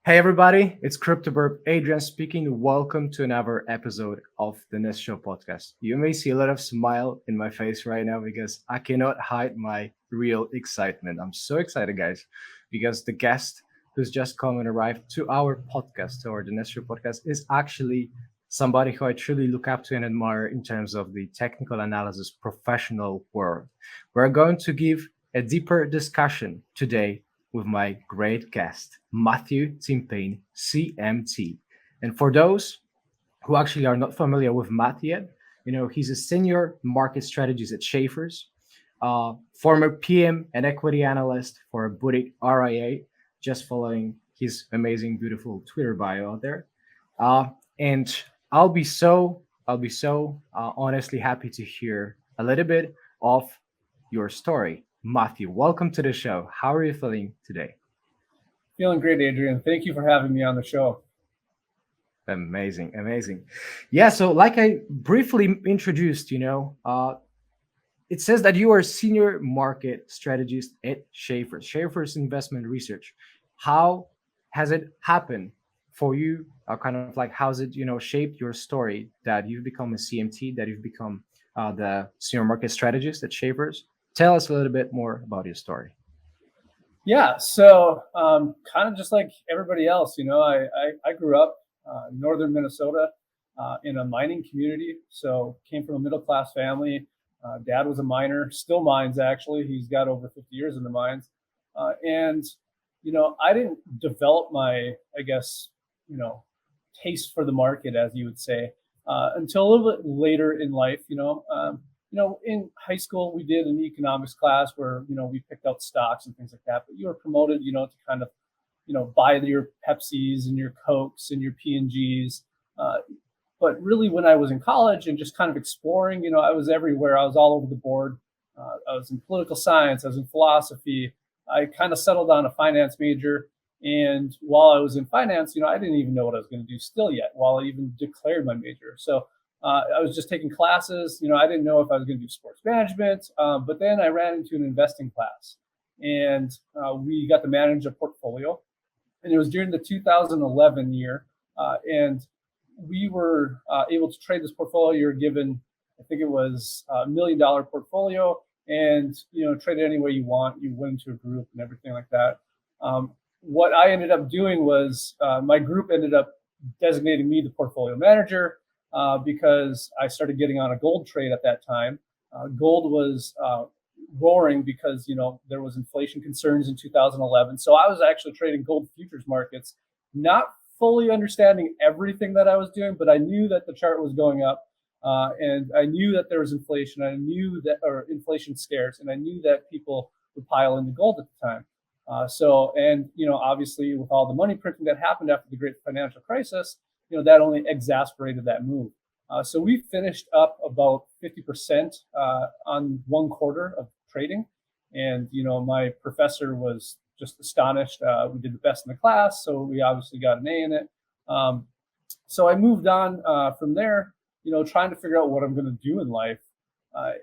Hey everybody, it's CryptoBurb Adrian speaking. Welcome to another episode of the Nest Show podcast. You may see a lot of smile in my face right now because I cannot hide my real excitement. I'm so excited, guys, because the guest who's just come and arrived to our podcast, to our the Nest Show podcast, is actually somebody who I truly look up to and admire in terms of the technical analysis professional world. We're going to give a deeper discussion today with my great guest, Matthew Timpane, CMT. And for those who actually are not familiar with Matt yet, he's a senior market strategist at Schaefer's, former PM and equity analyst for a boutique RIA, just following his amazing, beautiful Twitter bio out there. And I'll be so honestly happy to hear a little bit of your story. Matthew, welcome to the show. How are you feeling today? Feeling great, Adrian. Thank you for having me on the show. Amazing, amazing. Yeah, so like I briefly introduced, it says that you are a senior market strategist at Schaefer's Investment Research. How has it happened for you? Kind of like how's it, shaped your story that you've become a CMT, that you've become the senior market strategist at Schaefer's? Tell us a little bit more about your story. Yeah, so kind of just like everybody else, I grew up in northern Minnesota in a mining community. So came from a middle class family. Dad was a miner, still mines actually. He's got over 50 years in the mines. And I didn't develop my, I guess, you know, taste for the market, as you would say, until a little bit later in life. In high school, we did an economics class where, we picked out stocks and things like that. But you were promoted, to kind of, buy your Pepsis and your Cokes and your P&Gs. But really, when I was in college and just kind of exploring, I was everywhere. I was all over the board. I was in political science. I was in philosophy. I kind of settled on a finance major. And while I was in finance, I didn't even know what I was going to do still yet, while I even declared my major. So I was just taking classes. I didn't know if I was going to do sports management. But then I ran into an investing class, and we got to manage a portfolio. And it was during the 2011 year. And we were able to trade this portfolio. You're given, I think it was $1 million portfolio, and trade it any way you want. You went into a group and everything like that. What I ended up doing was my group ended up designating me the portfolio manager because I started getting on a gold trade at that time. Gold was roaring because there was inflation concerns in 2011. So I was actually trading gold futures markets, not fully understanding everything that I was doing, but I knew that the chart was going up, and I knew that there was inflation. I knew that, or inflation scares, and I knew that people would pile into gold at the time. Obviously, with all the money printing that happened after the great financial crisis, that only exasperated that move. So we finished up about 50% on 1 quarter of trading. And, my professor was just astonished. We did the best in the class, so we obviously got an A in it. So I moved on from there, trying to figure out what I'm going to do in life. My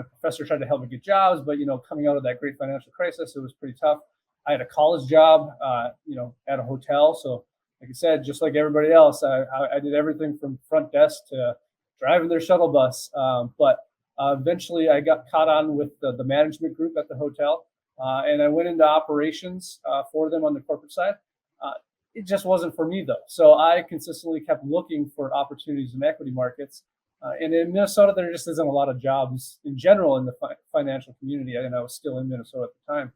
professor tried to help me get jobs, but, coming out of that great financial crisis, it was pretty tough. I had a college job, at a hotel. So, like I said, just like everybody else, I did everything from front desk to driving their shuttle bus. But eventually I got caught on with the management group at the hotel, and I went into operations for them on the corporate side. It just wasn't for me, though. So I consistently kept looking for opportunities in equity markets. And in Minnesota, there just isn't a lot of jobs in general in the financial community. And I was still in Minnesota at the time.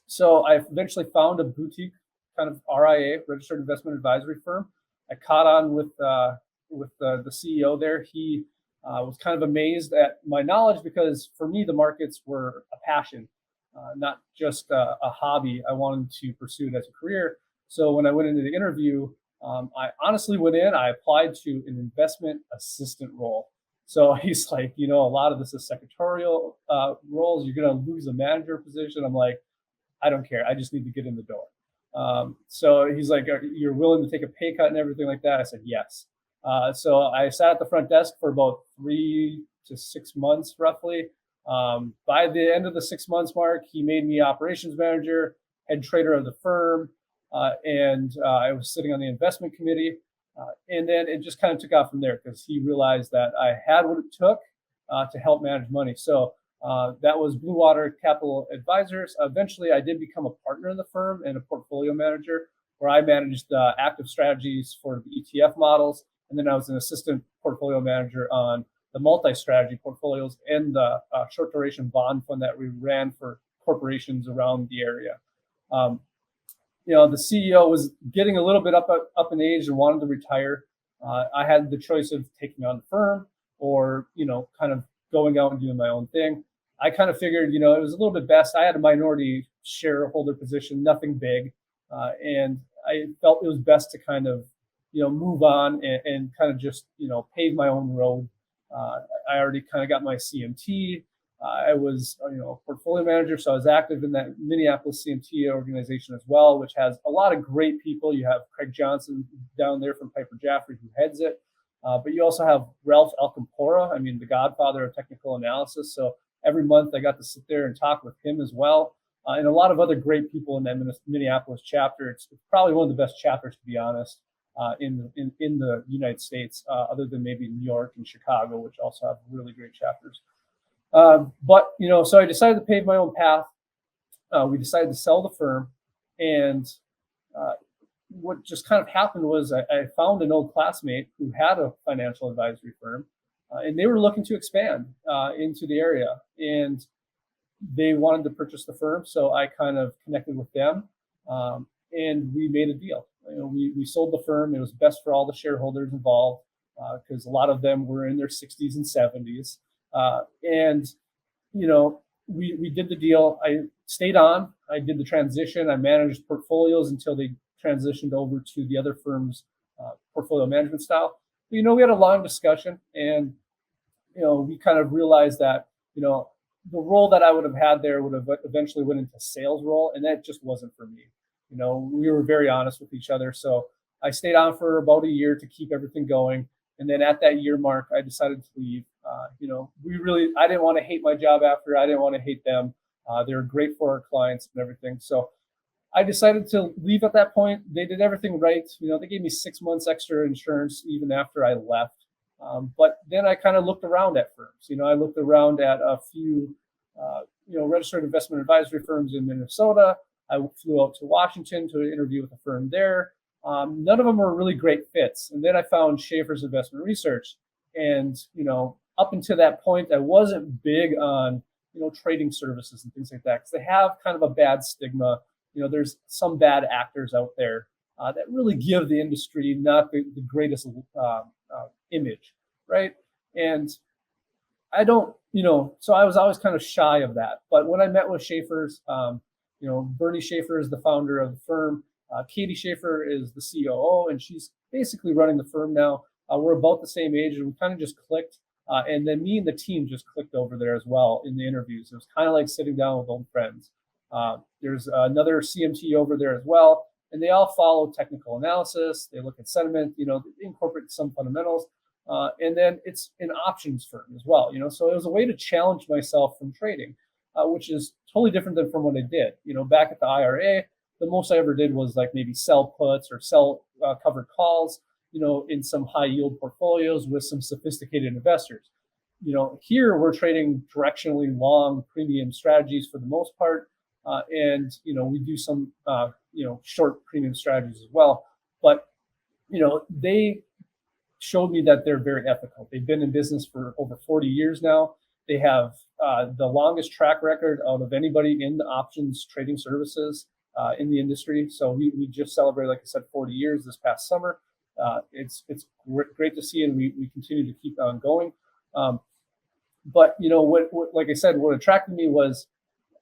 So I eventually found a boutique kind of RIA, registered investment advisory firm. I caught on with the CEO there. He was kind of amazed at my knowledge because for me, the markets were a passion, not just a hobby. I wanted to pursue it as a career. So when I went into the interview, I honestly went in, I applied to an investment assistant role. So he's like, a lot of this is secretarial roles. You're going to lose a manager position. I'm like, I don't care. I just need to get in the door. So he's like, you're willing to take a pay cut and everything like that? I said, yes. So I sat at the front desk for about 3 to 6 months, roughly. By the end of the 6 months mark, he made me operations manager. head trader of the firm, and I was sitting on the investment committee. And then it just kind of took off from there because he realized that I had what it took to help manage money. So that was Blue Water Capital Advisors. Eventually, I did become a partner in the firm and a portfolio manager, where I managed active strategies for the ETF models. And then I was an assistant portfolio manager on the multi-strategy portfolios and the short duration bond fund that we ran for corporations around the area. The CEO was getting a little bit up in age and wanted to retire. I had the choice of taking on the firm or, kind of going out and doing my own thing. I kind of figured, it was a little bit best. I had a minority shareholder position, nothing big. And I felt it was best to kind of, move on and kind of just, pave my own road. I already kind of got my CMT. I was, a portfolio manager, so I was active in that Minneapolis CMT organization as well, which has a lot of great people. You have Craig Johnson down there from Piper Jaffray, who heads it. But you also have Ralph Alcampora, the godfather of technical analysis. So every month I got to sit there and talk with him as well. And a lot of other great people in that Minneapolis chapter. It's probably one of the best chapters, to be honest, in the United States, other than maybe New York and Chicago, which also have really great chapters. But so I decided to pave my own path. We decided to sell the firm, and what just kind of happened was I found an old classmate who had a financial advisory firm, and they were looking to expand into the area, and they wanted to purchase the firm. So I kind of connected with them, and we made a deal. We sold the firm. It was best for all the shareholders involved because a lot of them were in their 60s and 70s. And we did the deal. I stayed on. I did the transition. I managed portfolios until they transitioned over to the other firm's portfolio management style. We had a long discussion, and we kind of realized that the role that I would have had there would have eventually went into sales role, and that just wasn't for me. We were very honest with each other, so I stayed on for about a year to keep everything going. And then at that year mark, I decided to leave. I didn't want to hate my job after. I didn't want to hate them. They were great for our clients and everything. So I decided to leave at that point. They did everything right. They gave me 6 months extra insurance even after I left. But then I kind of looked around at firms. I looked around at a few, registered investment advisory firms in Minnesota. I flew out to Washington to interview with a firm there. None of them were really great fits. And then I found Schaefer's Investment Research. And, up until that point, I wasn't big on, trading services and things like that, because they have kind of a bad stigma. There's some bad actors out there that really give the industry not the greatest image, right? And I don't, so I was always kind of shy of that. But when I met with Schaefer's, Bernie Schaefer is the founder of the firm. Katie Schaefer is the COO, and she's basically running the firm now. We're about the same age, and we kind of just clicked. And then me and the team just clicked over there as well in the interviews. It was kind of like sitting down with old friends. There's another CMT over there as well, and they all follow technical analysis. They look at sentiment, they incorporate some fundamentals. And then it's an options firm as well, so it was a way to challenge myself from trading, which is totally different than from what I did. Back at the IRA, the most I ever did was like maybe sell puts or sell covered calls, in some high yield portfolios with some sophisticated investors. Here we're trading directionally long premium strategies for the most part. And we do some, short premium strategies as well. But, they showed me that they're very ethical. They've been in business for over 40 years now. They have the longest track record out of anybody in the options trading services in the industry. So we just celebrated, like I said, 40 years this past summer. It's great to see, and we continue to keep on going. But what like I said, what attracted me was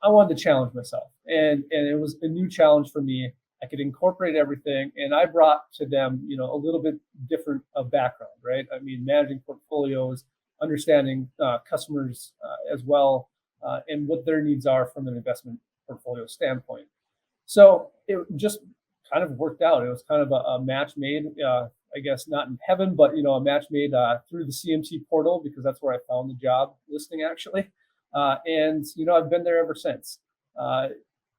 I wanted to challenge myself, and it was a new challenge for me. I could incorporate everything, and I brought to them, a little bit different background, right? Managing portfolios, understanding customers as well, and what their needs are from an investment portfolio standpoint. So it just kind of worked out. It was kind of a match made, I guess not in heaven, but a match made through the CMT portal, because that's where I found the job listing actually. And I've been there ever since.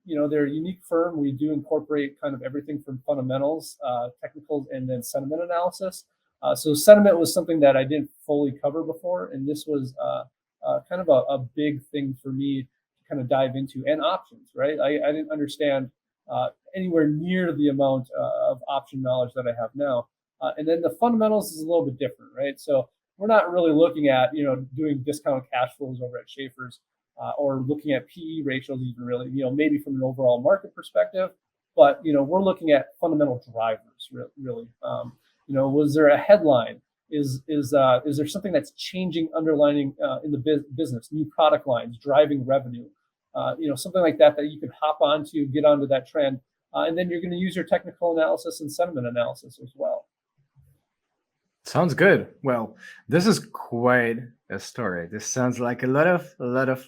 they're a unique firm. We do incorporate kind of everything from fundamentals, technicals, and then sentiment analysis. So sentiment was something that I didn't fully cover before, and this was kind of a big thing for me to kind of dive into. And options, right? I didn't understand anywhere near the amount of option knowledge that I have now. And then the fundamentals is a little bit different, right? So we're not really looking at doing discounted cash flows over at Schaefer's, or looking at PE ratios even really, maybe from an overall market perspective, but we're looking at fundamental drivers really. Was there a headline? Is there something that's changing underlining in the business, new product lines driving revenue, something like that you can hop onto, get onto that trend, and then you're going to use your technical analysis and sentiment analysis as well. Sounds good. Well, this is quite a story. This sounds like a lot of a lot of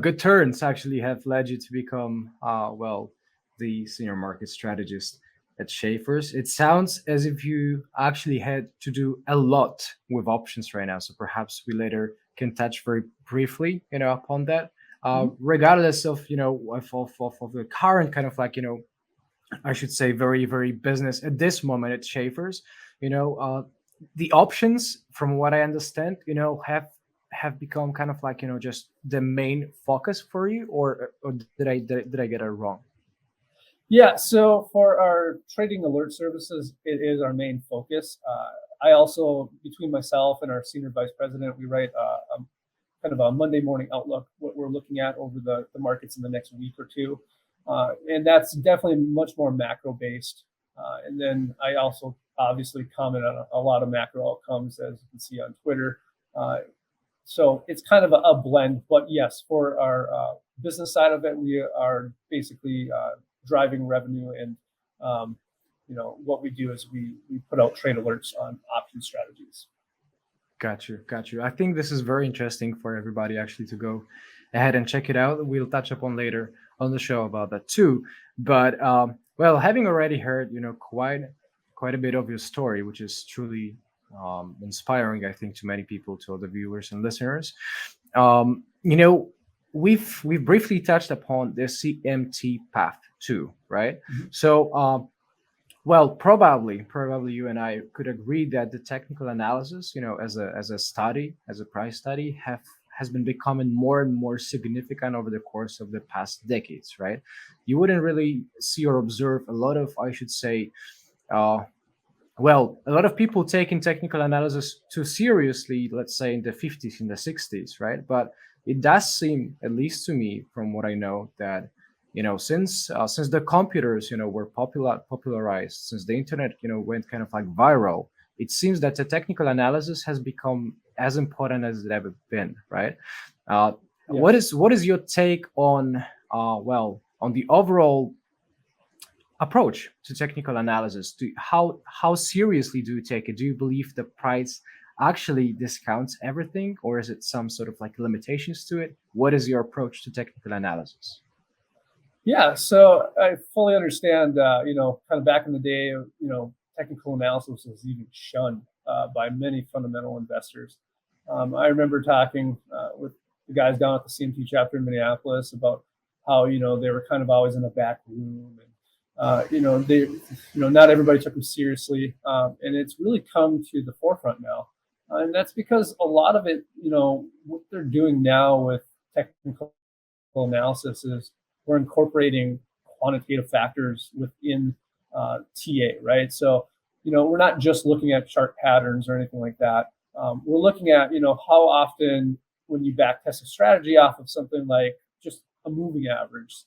good turns actually have led you to become the senior market strategist at Schaefer's. It sounds as if you actually had to do a lot with options right now. So perhaps we later can touch very briefly, upon that. Regardless of of the current kind of I should say very, very business at this moment at Schaefer's. The options, from what I understand, have become kind of just the main focus for you, or did I get it wrong? Yeah, so for our trading alert services, it is our main focus. I also, between myself and our senior vice president, we write kind of a Monday morning outlook, what we're looking at over the markets in the next week or two. And that's definitely much more macro based. And then I also obviously comment on a lot of macro outcomes, as you can see on Twitter. So it's kind of a blend. But yes, for our business side of it, we are basically driving revenue. And, what we do is we put out trade alerts on option strategies. Got you. I think this is very interesting for everybody actually to go ahead and check it out. We'll touch upon later on the show about that too. But having already heard, quite a bit of your story, which is truly inspiring, I think, to many people, to all the viewers and listeners. We've briefly touched upon the CMT path too, right? Mm-hmm. So probably you and I could agree that the technical analysis, as a study, as a price study, has been becoming more and more significant over the course of the past decades, right? You wouldn't really see or observe a lot of, I should say, a lot of people taking technical analysis too seriously, let's say in the 50s, in the 60s, right? But it does seem, at least to me, from what I know, that since the computers were popularized, since the internet went kind of viral, it seems that the technical analysis has become as important as it ever been, right? Yeah. What is your take on the overall approach to technical analysis? How seriously do you take it? Do you believe the price actually discounts everything, or is it some sort of limitations to it? What is your approach to technical analysis? Yeah, so I fully understand, kind of back in the day, technical analysis was even shunned by many fundamental investors. I remember talking with the guys down at the CMT chapter in Minneapolis about how, they were kind of always in a back room, and, they, not everybody took them seriously. And it's really come to the forefront now. And that's because a lot of it, what they're doing now with technical analysis is we're incorporating quantitative factors within TA, right? So, we're not just looking at chart patterns or anything like that. We're looking at, how often when you back test a strategy off of something like just a moving average,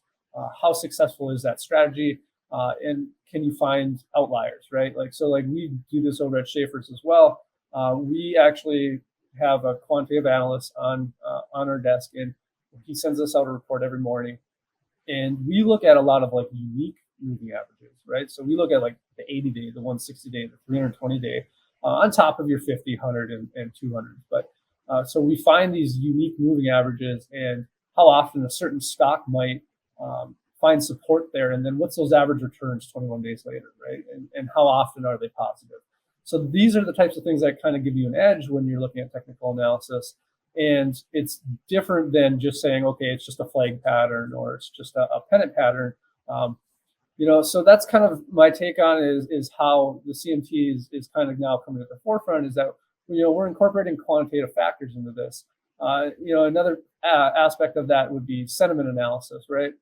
how successful is that strategy? And can you find outliers, right? We do this over at Schaefer's as well. We actually have a quantitative analyst on our desk, and he sends us out a report every morning. And we look at a lot of unique moving averages, right? So we look at the 80-day, the 160-day, the 320-day, on top of your 50, 100, and 200. But so we find these unique moving averages and how often a certain stock might find support there. And then what's those average returns 21 days later, right? And how often are they positive? So these are the types of things that kind of give you an edge when you're looking at technical analysis. And it's different than just saying, okay, it's just a flag pattern or it's just a pennant pattern. Um, so that's kind of my take on it, is how the CMT is kind of now coming to the forefront, is that we're incorporating quantitative factors into this. Another aspect of that would be sentiment analysis, right?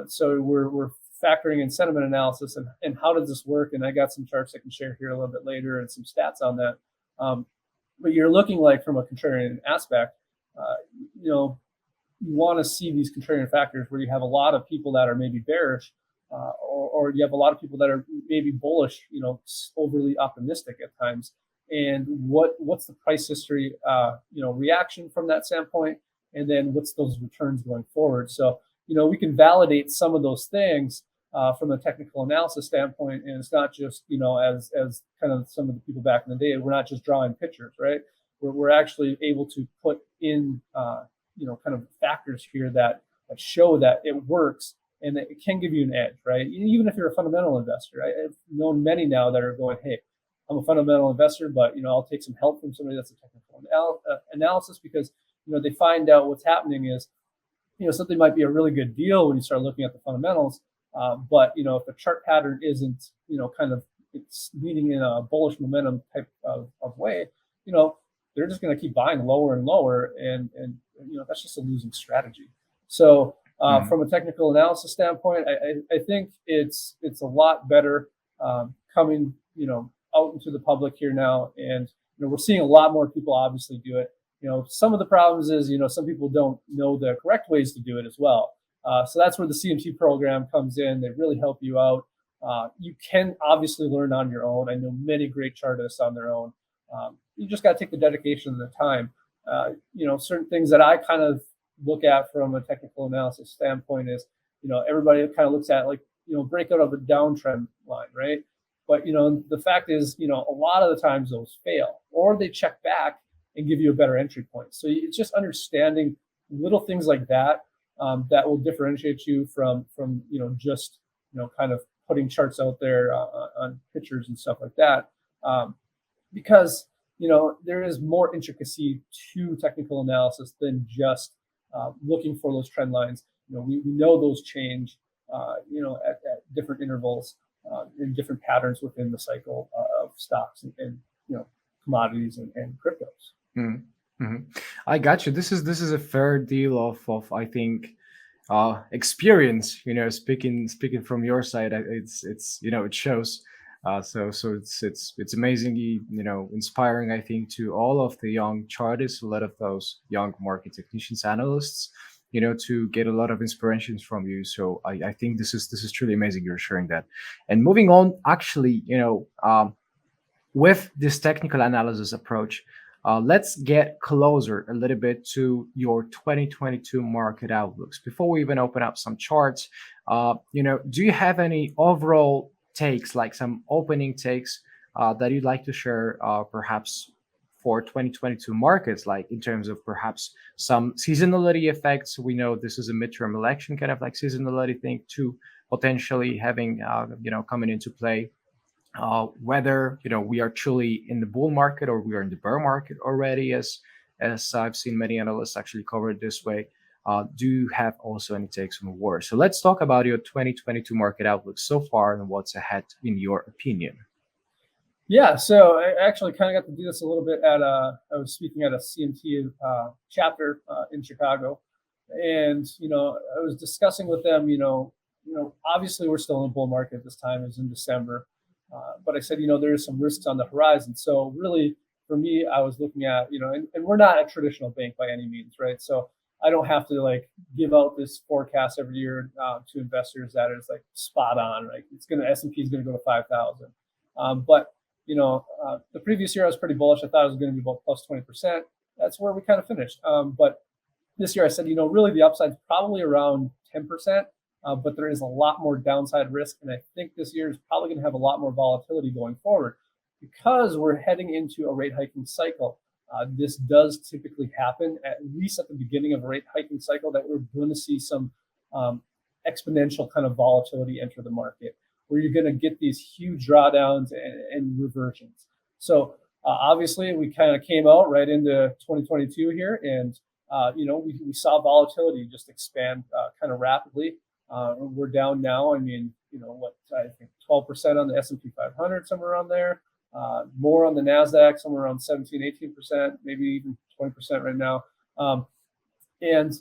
So we're factoring in sentiment analysis and how does this work? And I got some charts I can share here a little bit later and some stats on that. But you're looking like from a contrarian aspect, you want to see these contrarian factors where you have a lot of people that are maybe bearish, or you have a lot of people that are maybe bullish, overly optimistic at times. And what's the price history, reaction from that standpoint, and then what's those returns going forward. So we can validate some of those things from a technical analysis standpoint, and it's not just as kind of some of the people back in the day. We're not just drawing pictures, right? We're actually able to put in kind of factors here that show that it works and that it can give you an edge, right? Even if you're a fundamental investor. I've known many now that are going, hey, I'm a fundamental investor, but I'll take some help from somebody that's a technical analysis, because they find out what's happening is something might be a really good deal when you start looking at the fundamentals, but if the chart pattern isn't kind of it's leading in a bullish momentum type of way, they're just going to keep buying lower and lower, and that's just a losing strategy. So from a technical analysis standpoint, I think it's a lot better coming out into the public here now, and we're seeing a lot more people obviously do it. Some of the problems is some people don't know the correct ways to do it as well. So that's where the CMT program comes in. They really help you out. You can obviously learn on your own. I know many great chartists on their own. You just got to take the dedication and the time. Certain things that I kind of look at from a technical analysis standpoint is, everybody kind of looks at like, breakout of a downtrend line, right? But, the fact is, a lot of the times those fail, or they check back and give you a better entry point. So it's just understanding little things like that that will differentiate you from just kind of putting charts out there on pictures and stuff like that, because there is more intricacy to technical analysis than just looking for those trend lines. We know those change at different intervals in different patterns within the cycle of stocks and commodities and cryptos. Mm-hmm. I got you. This is a fair deal of I think experience. Speaking from your side, it's it shows. So it's amazingly inspiring, I think, to all of the young chartists, a lot of those young market technicians, analysts, to get a lot of inspirations from you. So I think this is truly amazing you're sharing that. And moving on, actually, with this technical analysis approach, let's get closer a little bit to your 2022 market outlooks. Before we even open up some charts, do you have any overall takes, like some opening takes that you'd like to share, perhaps for 2022 markets, like in terms of perhaps some seasonality effects? We know this is a midterm election, kind of like seasonality thing to potentially having, coming into play. Whether we are truly in the bull market or we are in the bear market already, as I've seen many analysts actually cover it this way. Do you have also any takes on the war? So let's talk about your 2022 market outlook so far and what's ahead in your opinion. Yeah, so I actually kind of got to do this a little bit I was speaking at a CMT chapter in Chicago, and I was discussing with them, obviously we're still in a bull market this time. It was in December. But I said, there is some risks on the horizon. So really, for me, I was looking at, and we're not a traditional bank by any means, right? So I don't have to give out this forecast every year to investors that is spot on, right? S&P is going to go to 5,000. But the previous year I was pretty bullish. I thought it was going to be about plus 20%. That's where we kind of finished. But this year I said, really the upside is probably around 10%. But there is a lot more downside risk. And I think this year is probably going to have a lot more volatility going forward because we're heading into a rate hiking cycle. This does typically happen, at least at the beginning of a rate hiking cycle, that we're going to see some exponential kind of volatility enter the market, where you're going to get these huge drawdowns and reversions. So Obviously, we kind of came out right into 2022 here, and we saw volatility just expand kind of rapidly. We're down now. I mean, what I think 12% on the S&P 500, somewhere around there. More on the Nasdaq, somewhere around 17, 18%, maybe even 20% right now. And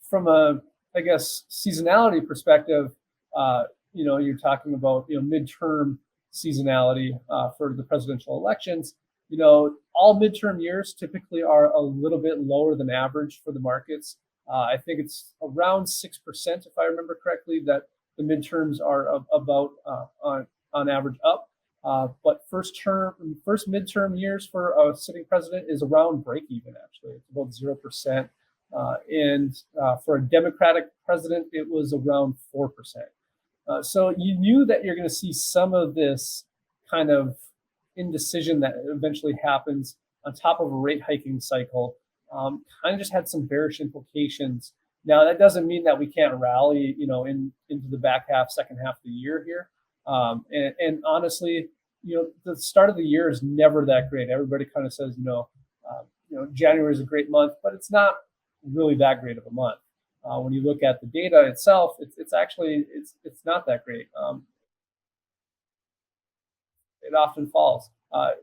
from a, I guess, seasonality perspective, you're talking about midterm seasonality for the presidential elections. All midterm years typically are a little bit lower than average for the markets. I think it's around 6%, if I remember correctly, that the midterms are about on average up. But first midterm years for a sitting president is around break even. Actually, it's about 0%. And for a Democratic president, it was around 4%. So you knew that you're going to see some of this kind of indecision that eventually happens on top of a rate hiking cycle. Kind of just had some bearish implications. Now that doesn't mean that we can't rally, into the back half, second half of the year here. And honestly, the start of the year is never that great. Everybody kind of says, January is a great month, but it's not really that great of a month. When you look at the data itself, it's actually not that great. It often falls.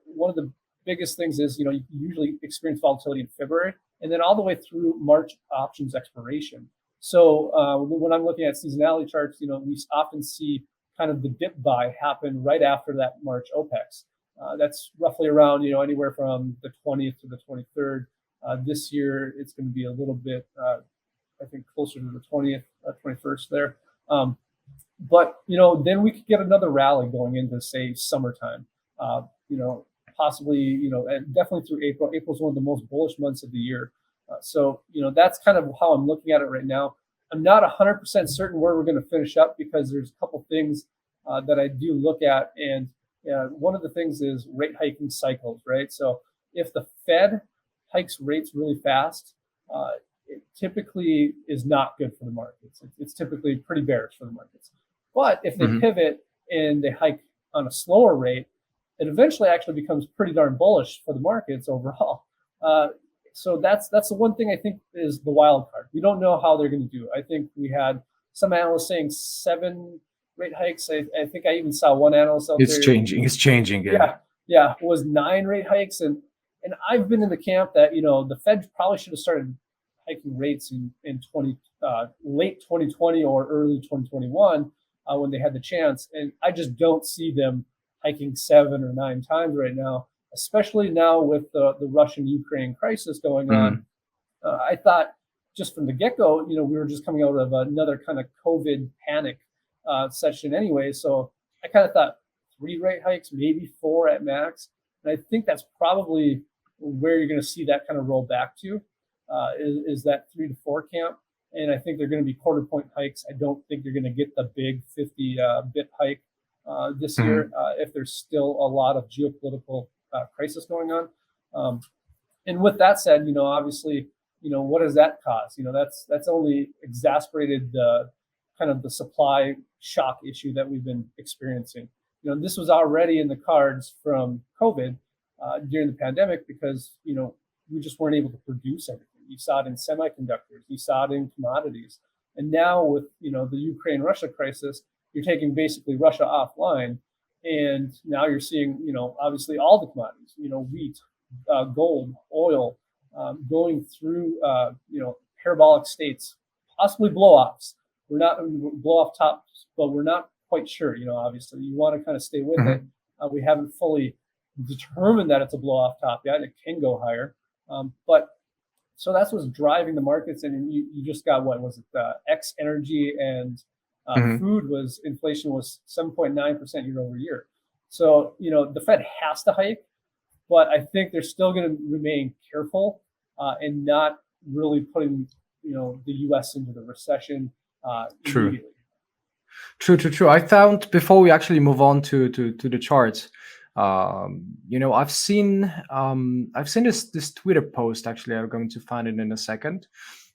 One of the biggest things is you usually experience volatility in February and then all the way through March options expiration. So when I'm looking at seasonality charts, we often see kind of the dip buy happen right after that March OPEX. That's roughly around anywhere from the 20th to the 23rd. This year it's going to be a little bit, I think, closer to the 20th, 21st there. But then we could get another rally going into, say, summertime. Possibly, and definitely through April. April's one of the most bullish months of the year. So that's kind of how I'm looking at it right now. I'm not 100% certain where we're going to finish up because there's a couple things that I do look at, and one of the things is rate hiking cycles, right? So if the Fed hikes rates really fast, it typically is not good for the markets. It's typically pretty bearish for the markets. But if they pivot and they hike on a slower rate, it eventually actually becomes pretty darn bullish for the markets overall. So that's the one thing I think is the wild card. We don't know how they're going to do. I think we had some analysts saying 7 rate hikes. I think I even saw one analyst out there. It's changing. Yeah. It was 9 rate hikes, and I've been in the camp that the Fed probably should have started hiking rates in late 2020 or early 2021 when they had the chance, and I just don't see them hiking 7 or 9 times right now, especially now with the Russian-Ukraine crisis going on. I thought just from the get-go, we were just coming out of another kind of COVID panic session anyway. So I kind of thought 3 rate hikes, maybe 4 at max. And I think that's probably where you're going to see that kind of roll back to, is that 3 to 4 camp. And I think they're going to be quarter point hikes. I don't think you're going to get the big 50 bit hike this year if there's still a lot of geopolitical crisis going on. And with that said, obviously, what does that cause? That's only exacerbated kind of the supply shock issue that we've been experiencing. This was already in the cards from COVID during the pandemic because, we just weren't able to produce everything. You saw it in semiconductors, you saw it in commodities. And now with, the Ukraine-Russia crisis, you're taking basically Russia offline. And now you're seeing, obviously all the commodities, wheat, gold, oil, going through, parabolic states, possibly blow-offs. We're not blow-off tops, but we're not quite sure, obviously. You want to kind of stay with it. We haven't fully determined that it's a blow-off top yet. It can go higher. But so that's what's driving the markets. And you just got, what was it? X energy and food inflation was 7.9% year over year. So, the Fed has to hike, but I think they're still going to remain careful and not really putting, the U.S. into the recession immediately. True. I found, before we actually move on to the charts, I've seen this Twitter post. Actually, I'm going to find it in a second.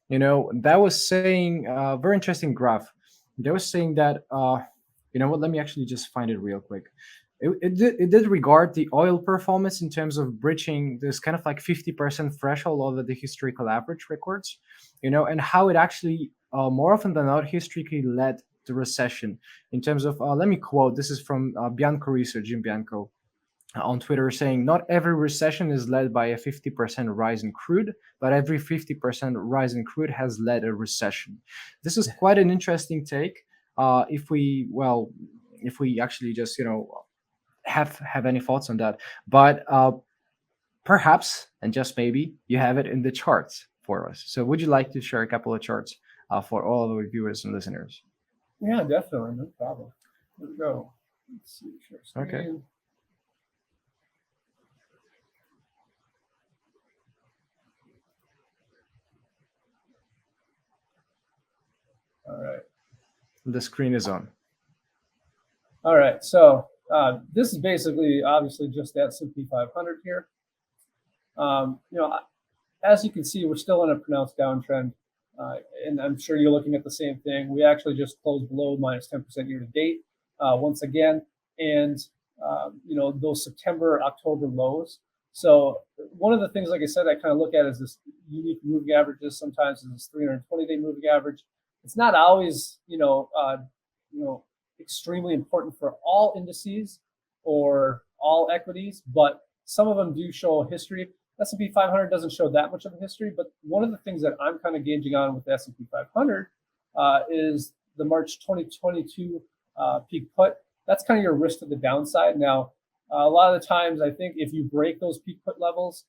That was saying a very interesting graph. They were saying that, let me actually just find it real quick. it did regard the oil performance in terms of breaching this kind of like 50% threshold over the historical average records, and how it actually, more often than not, historically led the recession in terms of, let me quote, this is from Bianco Research, Jim Bianco, on Twitter, saying, "Not every recession is led by a 50% rise in crude, but every 50% rise in crude has led a recession." This is quite an interesting take. If we actually just have any thoughts on that, but perhaps, and just maybe, you have it in the charts for us. So would you like to share a couple of charts for all of our viewers and listeners? Yeah, definitely, no problem. Here we go. Let's see, share screen. Okay. All right. The screen is on. All right. So this is basically, obviously, just that S&P 500 here. As you can see, we're still in a pronounced downtrend, and I'm sure you're looking at the same thing. We actually just closed below minus 10% year to date once again, and those September, October lows. So one of the things, like I said, I kind of look at is this unique moving averages. Sometimes it's this 320-day moving average. It's not always, extremely important for all indices or all equities, but some of them do show a history. S&P 500 doesn't show that much of a history, but one of the things that I'm kind of gauging on with the S&P 500 is the March 2022 peak put. That's kind of your risk to the downside. Now, a lot of the times, I think if you break those peak put levels,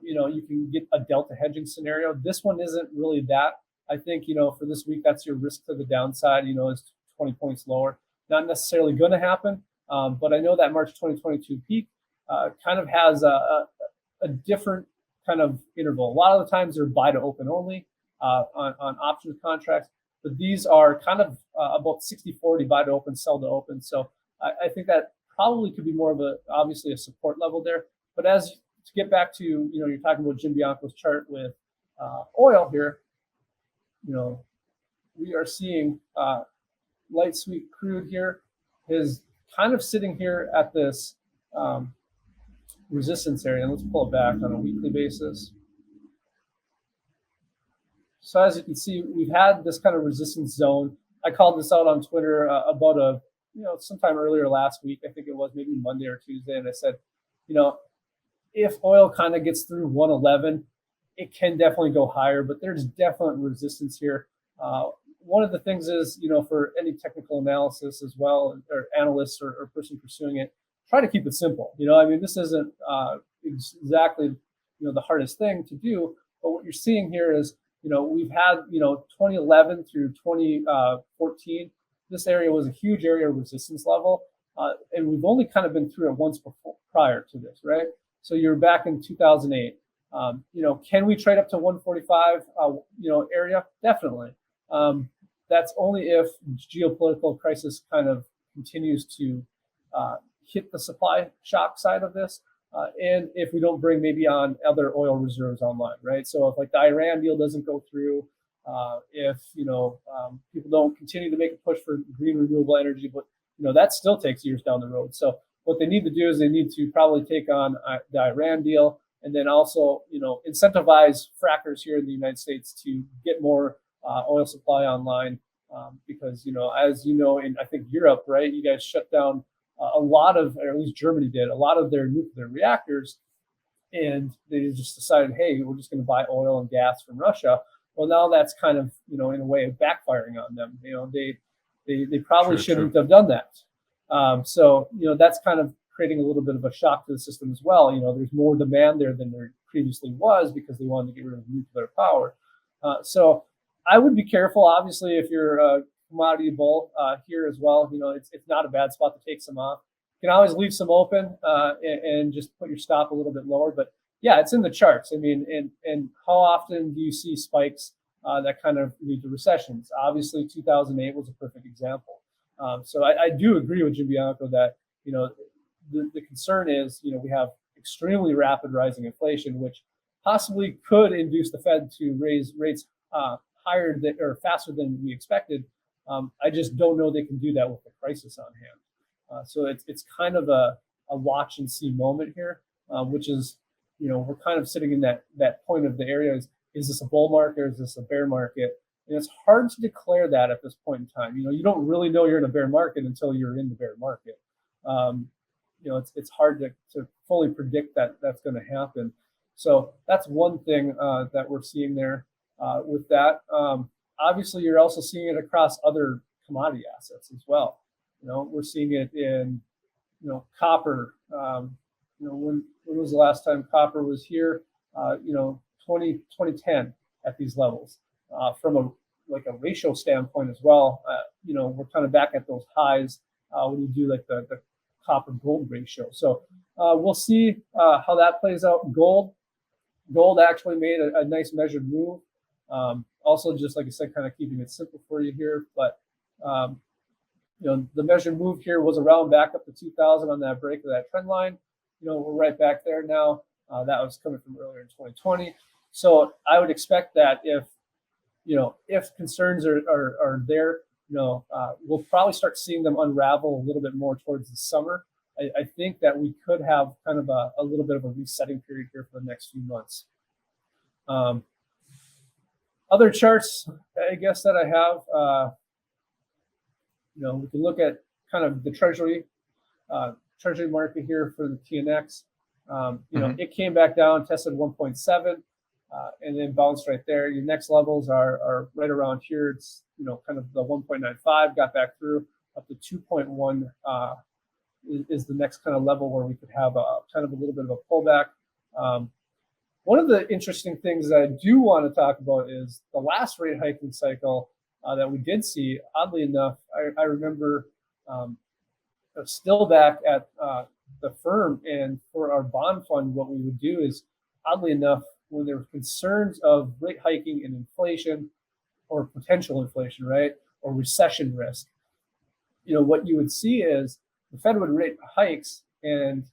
you can get a delta hedging scenario. This one isn't really that. I think, for this week, that's your risk to the downside, is 20 points lower. Not necessarily going to happen, but I know that March 2022 peak kind of has a different kind of interval. A lot of the times they're buy to open only on options contracts, but these are kind of about 60-40 buy to open, sell to open. So I think that probably could be more of obviously a support level there. But to get back to, you're talking about Jim Bianco's chart with oil here, we are seeing light sweet crude here is kind of sitting here at this resistance area. And let's pull it back on a weekly basis. So as you can see, we've had this kind of resistance zone. I called this out on Twitter about sometime earlier last week. I think it was maybe Monday or Tuesday. And I said, if oil kind of gets through 111, it can definitely go higher, but there's definite resistance here. One of the things is, for any technical analysis as well, or analysts or person pursuing it, try to keep it simple. This isn't exactly, the hardest thing to do, but what you're seeing here is, we've had, 2011 through 2014, this area was a huge area of resistance level. And we've only kind of been through it once before prior to this, right? So you're back in 2008. Can we trade up to 145, area? Definitely. That's only if geopolitical crisis kind of continues to hit the supply shock side of this, and if we don't bring maybe on other oil reserves online, right? So if like the Iran deal doesn't go through, if people don't continue to make a push for green renewable energy, but that still takes years down the road. So what they need to do is they need to probably take on the Iran deal, and then also incentivize frackers here in the United States to get more oil supply online, because as in I think Europe, right, you guys shut down a lot of, or at least Germany did, a lot of their nuclear reactors, and they just decided, hey, we're just going to buy oil and gas from Russia. Well, now that's kind of in a way backfiring on them. They probably shouldn't have done that. So that's kind of creating a little bit of a shock to the system as well. There's more demand there than there previously was because they wanted to get rid of nuclear power. So I would be careful, obviously, if you're a commodity bull here as well. It's not a bad spot to take some off. You can always leave some open and just put your stop a little bit lower. But yeah, it's in the charts. And how often do you see spikes that kind of lead to recessions? Obviously, 2008 was a perfect example. So I do agree with Jim Bianco that the concern is we have extremely rapid rising inflation, which possibly could induce the Fed to raise rates higher or faster than we expected. I just don't know they can do that with the crisis on hand. So it's kind of a watch and see moment here, which is, we're kind of sitting in that point of the area. Is this a bull market or is this a bear market? And it's hard to declare that at this point in time. You don't really know you're in a bear market until you're in the bear market. It's hard to fully predict that that's going to happen. So that's one thing that we're seeing there with that. Obviously, you're also seeing it across other commodity assets as well. We're seeing it in, copper. When was the last time copper was here? 2010 at these levels. From a ratio standpoint as well, we're kind of back at those highs when you do like the copper gold ratio. So we'll see how that plays out. Gold actually made a nice measured move. Also, just like I said, kind of keeping it simple for you here, but the measured move here was around back up to 2000 on that break of that trend line. We're right back there now. That was coming from earlier in 2020. So I would expect that if concerns are there, we'll probably start seeing them unravel a little bit more towards the summer. I think that we could have kind of a little bit of a resetting period here for the next few months. Other charts, I guess, that I have, we can look at kind of the treasury market here for the TNX. It came back down, tested 1.7, and then bounced right there. Your next levels are right around here. It's kind of the 1.95, got back through up to 2.1 is the next kind of level where we could have a kind of a little bit of a pullback. One of the interesting things that I do want to talk about is the last rate hiking cycle that we did see. Oddly enough, I remember still back at the firm, and for our bond fund, what we would do is, oddly enough, when there were concerns of rate hiking and inflation or potential inflation, right, or recession risk, what you would see is the Fed would rate hikes and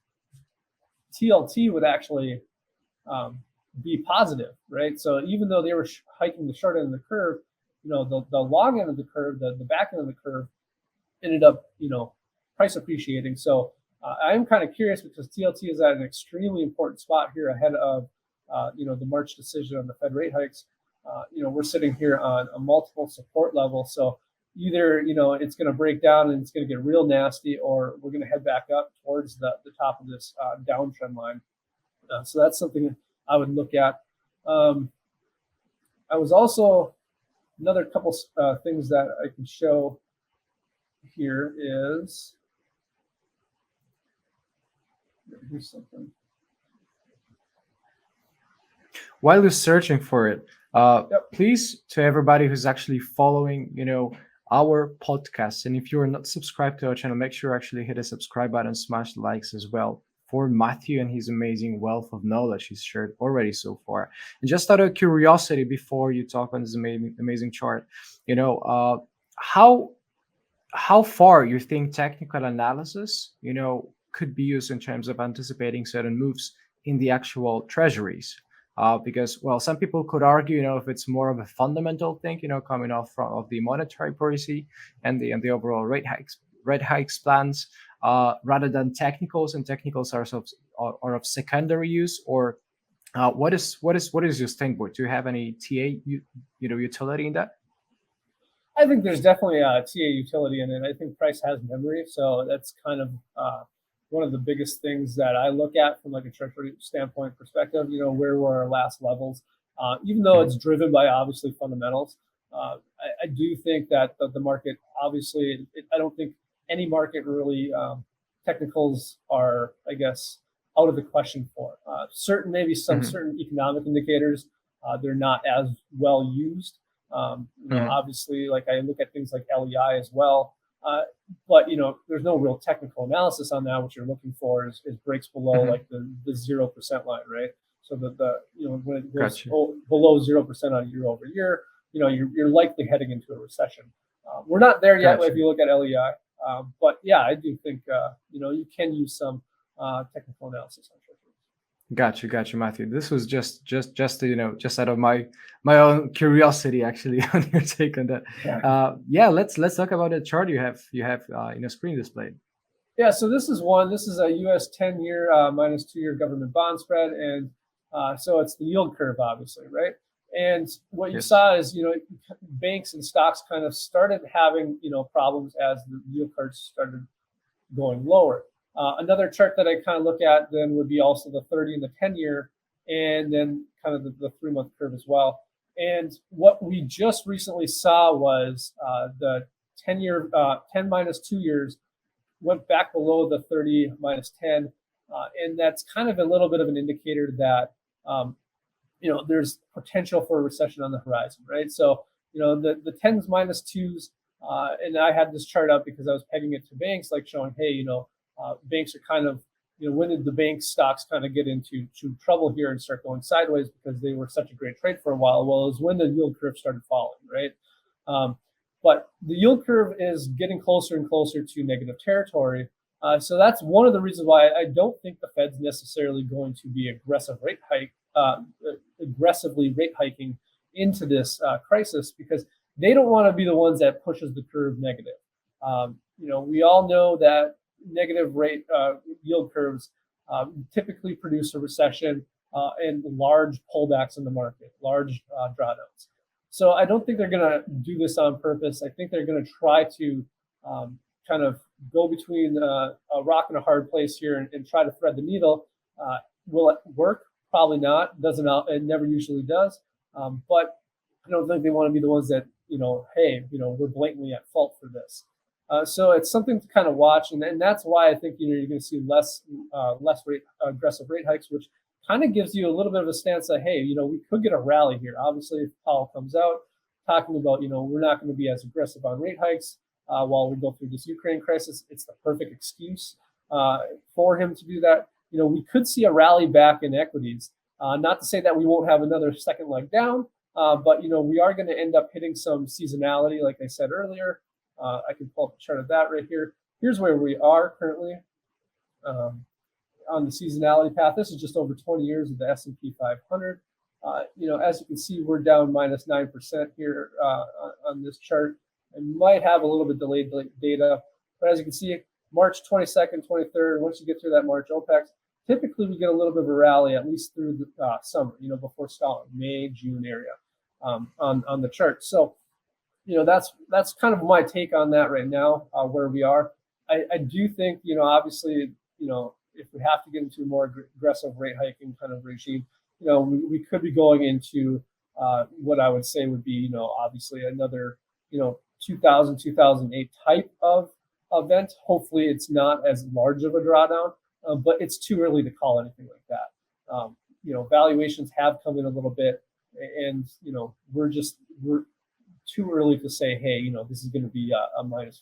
TLT would actually be positive, right? So even though they were hiking the short end of the curve, the long end of the curve, the back end of the curve ended up, price appreciating. So I am kind of curious because TLT is at an extremely important spot here ahead of, the March decision on the Fed rate hikes. We're sitting here on a multiple support level. So either, it's going to break down and it's going to get real nasty, or we're going to head back up towards the top of this downtrend line. So that's something I would look at. I was also, another couple things that I can show here is, here's something. While you're searching for it, please, to everybody who's actually following, our podcast, and if you're not subscribed to our channel, make sure you actually hit the subscribe button, smash the likes as well for Matthew and his amazing wealth of knowledge he's shared already so far. And just out of curiosity, before you talk on this amazing chart, how far you think technical analysis, could be used in terms of anticipating certain moves in the actual treasuries? Because, well, some people could argue, if it's more of a fundamental thing, coming off of the monetary policy and the overall rate hikes plans, rather than technicals, and technicals are of secondary use, or what is your standpoint? Do you have any TA utility in that? I think there's definitely a TA utility in it. I think price has memory, so that's kind of one of the biggest things that I look at from like a treasury standpoint perspective. Where were our last levels? Even though it's driven by obviously fundamentals, I do think that the market, obviously, I don't think any market really technicals are, I guess, out of the question for. Maybe some certain economic indicators, they're not as well used. Obviously, like I look at things like LEI as well. But there's no real technical analysis on that. What you're looking for is breaks below like the 0% line, right? So when it goes below 0% on year over year, you're likely heading into a recession. We're not there yet if you look at LEI, but yeah, I do think you can use some technical analysis on treasuries. Got you, Matthew. This was just just out of my own curiosity, actually, on your take on that. Let's talk about the chart you have screen displayed. Yeah, so this is one. This is a U.S. 10-year minus 2-year government bond spread, and so it's the yield curve, obviously, right? And what you Yes. saw is, banks and stocks kind of started having, problems as the yield curve started going lower. Another chart that I kind of look at then would be also the 30 and the 10-year, and then kind of the 3-month curve as well. And what we just recently saw was the 10-year, 10 minus 2 years went back below the 30 minus 10. And that's kind of a little bit of an indicator that, um, there's potential for a recession on the horizon, right? So, the 10s minus 2s, and I had this chart up because I was pegging it to banks, like showing, hey, banks are kind of, when did the bank stocks kind of get into trouble here and start going sideways because they were such a great trade for a while? Well, it was when the yield curve started falling, right? Um, but the yield curve is getting closer and closer to negative territory. So that's one of the reasons why I don't think the Fed's necessarily going to be aggressively rate hiking into this crisis, because they don't want to be the ones that pushes the curve negative. We all know that negative rate yield curves typically produce a recession and large pullbacks in the market, large drawdowns. So I don't think they're going to do this on purpose. I think they're going to try to kind of go between a rock and a hard place here and try to thread the needle. Will it work? Probably not. Doesn't. It never usually does. But I don't think they want to be the ones that, hey, we're blatantly at fault for this. So it's something to kind of watch, and that's why I think you're going to see less aggressive rate hikes, which kind of gives you a little bit of a stance that, hey, we could get a rally here. Obviously, if Powell comes out talking about, we're not going to be as aggressive on rate hikes while we go through this Ukraine crisis, it's the perfect excuse for him to do that. We could see a rally back in equities. Not to say that we won't have another second leg down, but we are going to end up hitting some seasonality, like I said earlier. I can pull up a chart of that right here. Here's where we are currently on the seasonality path. This is just over 20 years of the S&P 500. As you can see, we're down minus 9% here on this chart. I might have a little bit delayed data, but as you can see, March 22nd, 23rd, once you get through that March OPEX, typically we get a little bit of a rally at least through the summer, before stalling, May, June area on the chart. So, that's kind of my take on that right now, where we are. I do think, obviously, if we have to get into a more aggressive rate hiking kind of regime, we could be going into what I would say would be, obviously another, 2000, 2008 type of event. Hopefully it's not as large of a drawdown, but it's too early to call anything like that. Valuations have come in a little bit, and, we're too early to say, hey, this is going to be a minus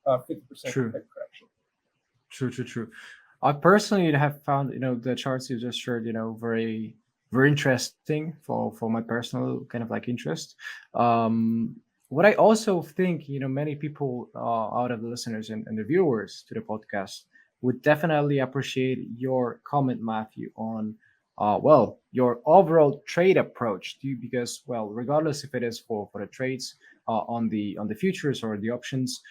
50% True. type correction. True. I personally have found, the charts you just shared, very, very interesting for my personal kind of like interest. What I also think, many people out of the listeners and the viewers to the podcast would definitely appreciate your comment, Matthew, on your overall trade approach. Because, regardless if it is for the trades on the futures or the options,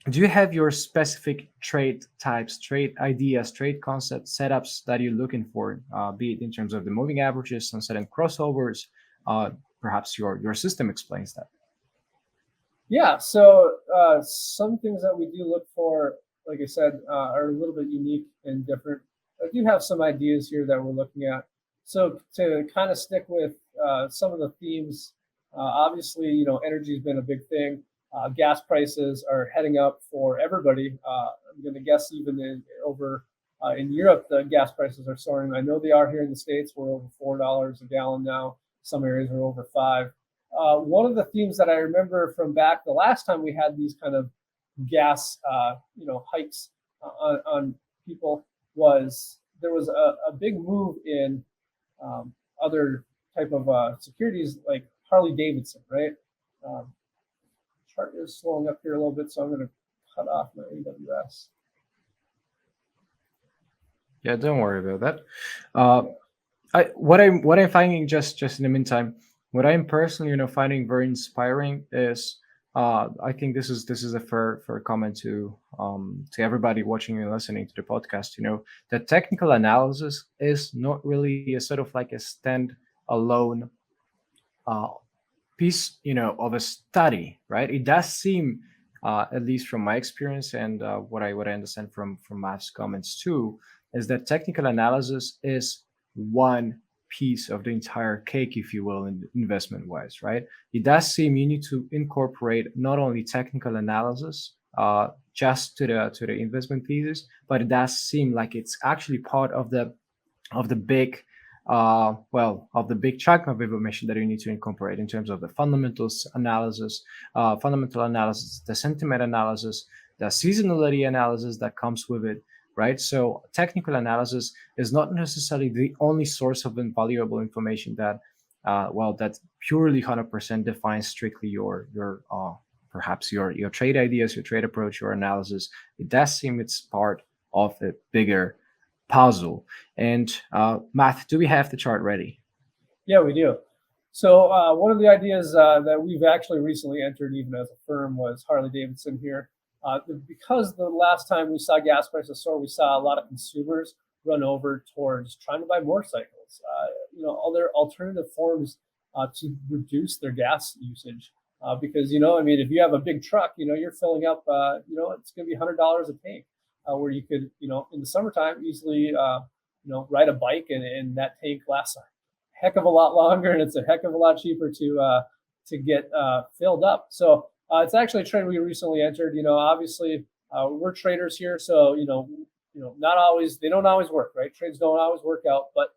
do you have your specific trade types, trade ideas, trade concepts, setups that you're looking for, be it in terms of the moving averages, sunset and crossovers? Perhaps your system explains that. Yeah, so some things that we do look for, like I said, are a little bit unique and different. I do have some ideas here that we're looking at. So to kind of stick with some of the themes, obviously, energy has been a big thing. Gas prices are heading up for everybody. I'm going to guess even over in Europe, the gas prices are soaring. I know they are here in the States. We're over $4 a gallon now. Some areas are over $5. One of the themes that I remember from back the last time we had these kind of gas, hikes on people was there was a big move in other type of securities like Harley Davidson, right? Chart is slowing up here a little bit, so I'm going to cut off my AWS. Yeah, don't worry about that. What I'm finding just in the meantime, what I'm personally finding very inspiring is I think this is a fair comment to everybody watching and listening to the podcast. The technical analysis is not really a sort of like a stand alone uh, piece, of a study, right? It does seem, at least from my experience and what I understand from Matt's comments too, is that technical analysis is one piece of the entire cake, if you will, in investment wise, right? It does seem you need to incorporate not only technical analysis just to the investment thesis, but it does seem like it's actually part of the big of the big chunk of information that you need to incorporate in terms of the fundamental analysis, the sentiment analysis, the seasonality analysis that comes with it, right? So technical analysis is not necessarily the only source of invaluable information that purely 100% defines strictly your perhaps your trade ideas, your trade approach, your analysis. It does seem it's part of a bigger puzzle. And Matt, do we have the chart ready? Yeah, we do. So one of the ideas that we've actually recently entered, even as a firm, was Harley Davidson here. Because the last time we saw gas prices soar, we saw a lot of consumers run over towards trying to buy motorcycles. Other alternative forms to reduce their gas usage. Because I mean, if you have a big truck, you're filling up. It's going to be $100 a tank, where you could, in the summertime, easily, ride a bike and that tank lasts a heck of a lot longer, and it's a heck of a lot cheaper to get filled up. So it's actually a trade we recently entered. Obviously we're traders here, so not always, they don't always work, right? Trades don't always work out, but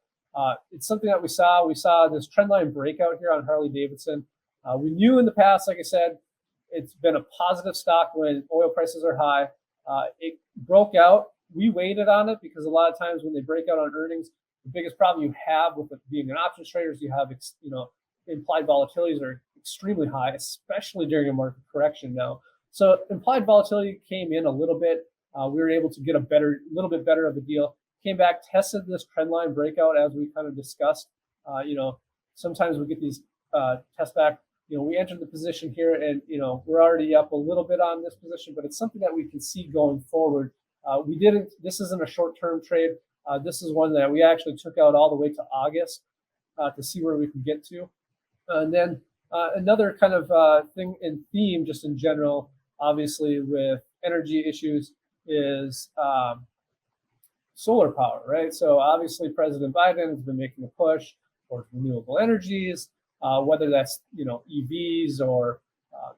it's something that we saw. We saw this trend line breakout here on Harley Davidson. We knew in the past, like I said, it's been a positive stock when oil prices are high. It broke out. We waited on it because a lot of times when they break out on earnings, the biggest problem you have with it being an options trader is you have, implied volatilities are extremely high, especially during a market correction now. So implied volatility came in a little bit. We were able to get a little bit better of a deal. Came back, tested this trend line breakout as we kind of discussed. Sometimes we get these test back. We entered the position here, and we're already up a little bit on this position, but it's something that we can see going forward. This isn't a short-term trade. This is one that we actually took out all the way to August to see where we can get to. And then another kind of thing in theme, just in general, obviously with energy issues, is solar power, right? So obviously President Biden has been making a push towards renewable energies, whether that's EVs or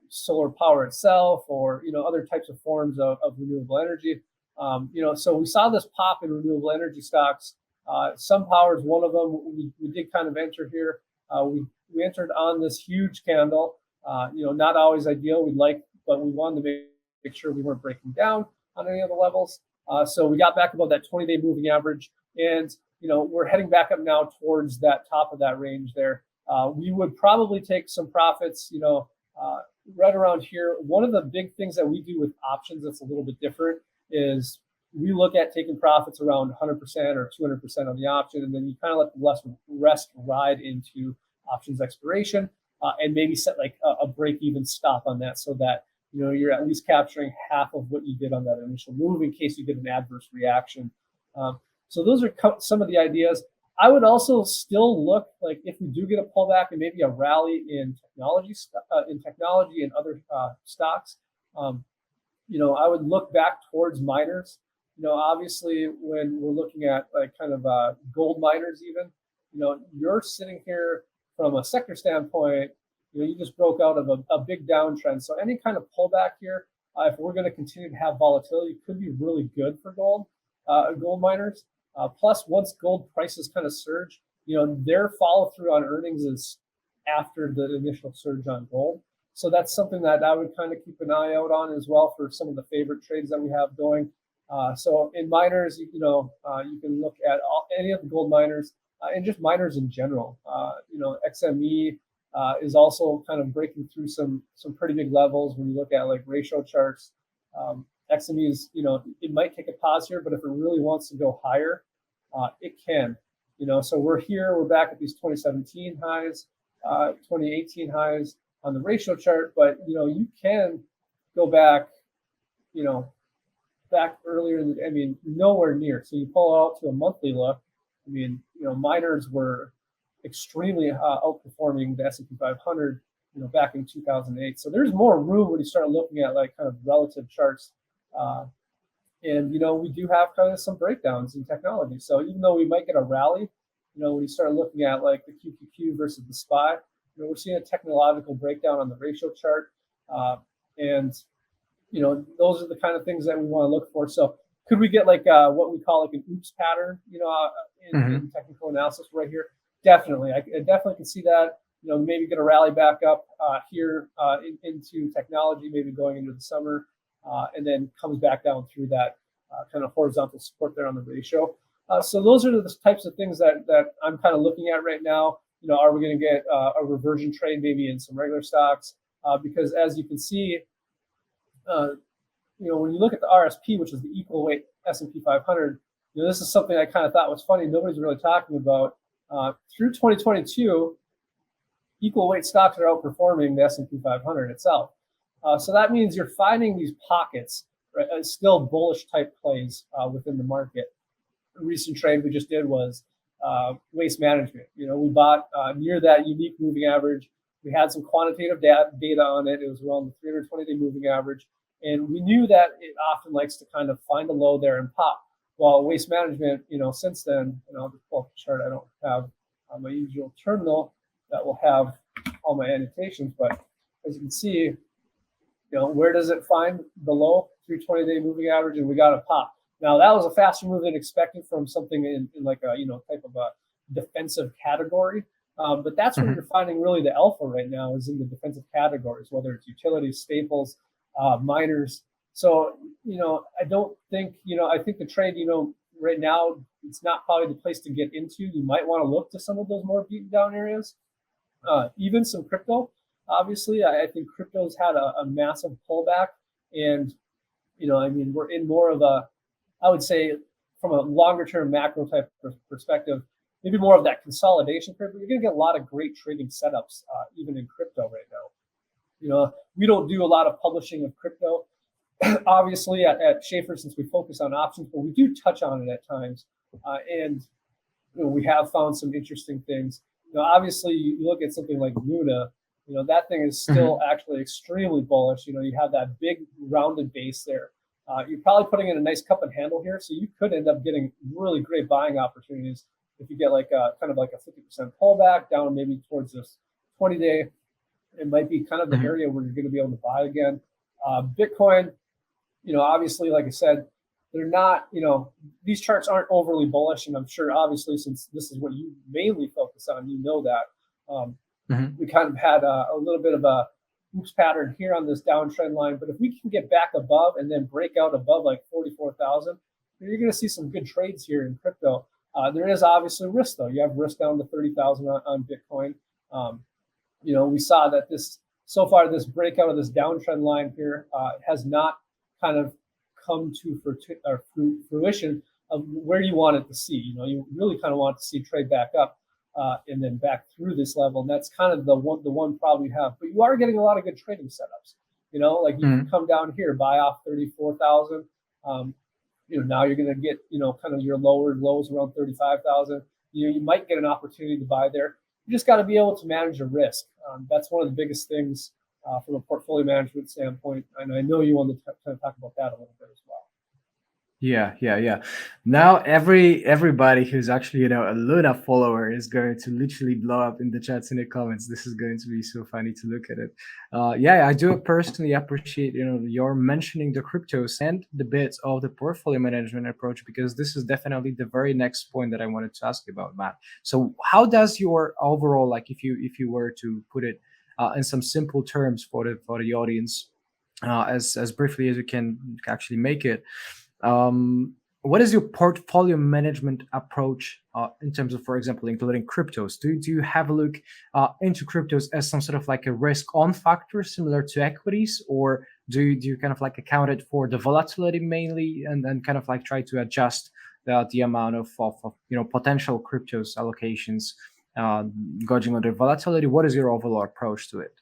solar power itself, or other types of forms of renewable energy. So we saw this pop in renewable energy stocks. SunPower is one of them. We did kind of enter here. We entered on this huge candle. Not always ideal. But we wanted to make sure we weren't breaking down on any of the levels. So we got back above that 20-day moving average, and we're heading back up now towards that top of that range there. We would probably take some profits, right around here. One of the big things that we do with options that's a little bit different is we look at taking profits around 100% or 200% on the option, and then you kind of let the rest ride into options expiration, and maybe set like a break-even stop on that, so that you're at least capturing half of what you did on that initial move in case you get an adverse reaction. So those are some of the ideas. I would also still look, like, if we do get a pullback and maybe a rally in technology and other stocks. I would look back towards miners. Obviously, when we're looking at like kind of gold miners, even, you're sitting here from a sector standpoint. You just broke out of a big downtrend. So any kind of pullback here, if we're going to continue to have volatility, could be really good for gold miners. Plus, once gold prices kind of surge, their follow through on earnings is after the initial surge on gold. So that's something that I would kind of keep an eye out on as well for some of the favorite trades that we have going. So in miners, you can look at any of the gold miners and just miners in general. XME is also kind of breaking through some pretty big levels when you look at like ratio charts. XME is, it might take a pause here, but if it really wants to go higher, it can. So we're back at these 2017 highs, 2018 highs. on the ratio chart, but you can go back, you know, back earlier. I mean, nowhere near. So you pull out to a monthly look. I mean, miners were extremely outperforming the S&P 500, back in 2008. So there's more room when you start looking at like kind of relative charts. And we do have kind of some breakdowns in technology. So even though we might get a rally, when you start looking at like the QQQ versus the SPY, we're seeing a technological breakdown on the ratio chart. And those are the kind of things that we want to look for. So could we get like what we call like an oops pattern, in technical analysis right here? Definitely. I definitely can see that, maybe get a rally back up here into technology, maybe going into the summer, and then comes back down through that kind of horizontal support there on the ratio. So those are the types of things that I'm kind of looking at right now. Are we going to get a reversion trade maybe in some regular stocks? Because as you can see, when you look at the RSP, which is the equal weight S&P 500, this is something I kind of thought was funny. Nobody's really talking about. Through 2022, equal weight stocks are outperforming the S&P 500 itself. So that means you're finding these pockets, right, still bullish type plays within the market. A recent trade we just did was waste management. We bought near that unique moving average. We had some quantitative data on it. It was around the 320-day moving average. And we knew that it often likes to kind of find a low there and pop. Well, waste management, since then, I'll just pull up the chart. I don't have my usual terminal that will have all my annotations. But as you can see, where does it find the low? 320-day moving average, and we got a pop. Now, that was a faster move than expected from something in like a, type of a defensive category. But that's where you're finding really the alpha right now is in the defensive categories, whether it's utilities, staples, miners. So, I don't think, I think the trade, right now, it's not probably the place to get into. You might want to look to some of those more beaten down areas. Even some crypto, obviously, I think crypto's had a massive pullback. And, we're in more of a, I would say, from a longer term macro type perspective, maybe more of that consolidation period. But you're going to get a lot of great trading setups, even in crypto right now. We don't do a lot of publishing of crypto, obviously, at Schaefer, since we focus on options, but we do touch on it at times. And we have found some interesting things. Obviously, you look at something like Luna, that thing is still actually extremely bullish. You have that big rounded base there. You're probably putting in a nice cup and handle here, so you could end up getting really great buying opportunities if you get like kind of like a 50% pullback down maybe towards this 20-day. It might be kind of the area where you're going to be able to buy again. Bitcoin, obviously, like I said, they're not, these charts aren't overly bullish. And I'm sure, obviously, since this is what you mainly focus on, that. We kind of had a little bit of a oops pattern here on this downtrend line. But if we can get back above and then break out above like 44,000, you're going to see some good trades here in crypto. There is obviously risk, though. You have risk down to 30,000 on Bitcoin. We saw that this breakout of this downtrend line here has not kind of come to fruition of where you want it to see. You really kind of want to see trade back up and then back through this level. And that's kind of the one problem you have. But you are getting a lot of good trading setups. Like you can come down here, buy off 34,000. Now you're going to get, kind of your lower lows around 35,000. You might get an opportunity to buy there. You just got to be able to manage your risk. That's one of the biggest things from a portfolio management standpoint. And I know you want to kind of talk about that a little bit as well. Yeah. Now everybody who's actually a Luna follower is going to literally blow up in the chats in the comments. This is going to be so funny to look at it. I do personally appreciate your mentioning the cryptos and the bits of the portfolio management approach, because this is definitely the very next point that I wanted to ask you about, Matt. So how does your overall, like if you were to put it in some simple terms for the audience, as briefly as you can actually make it. What is your portfolio management approach in terms of, for example, including cryptos? Do you have a look into cryptos as some sort of like a risk-on factor similar to equities, or do you kind of like account it for the volatility mainly, and then kind of like try to adjust the amount of potential cryptos allocations gauging on the volatility? What is your overall approach to it?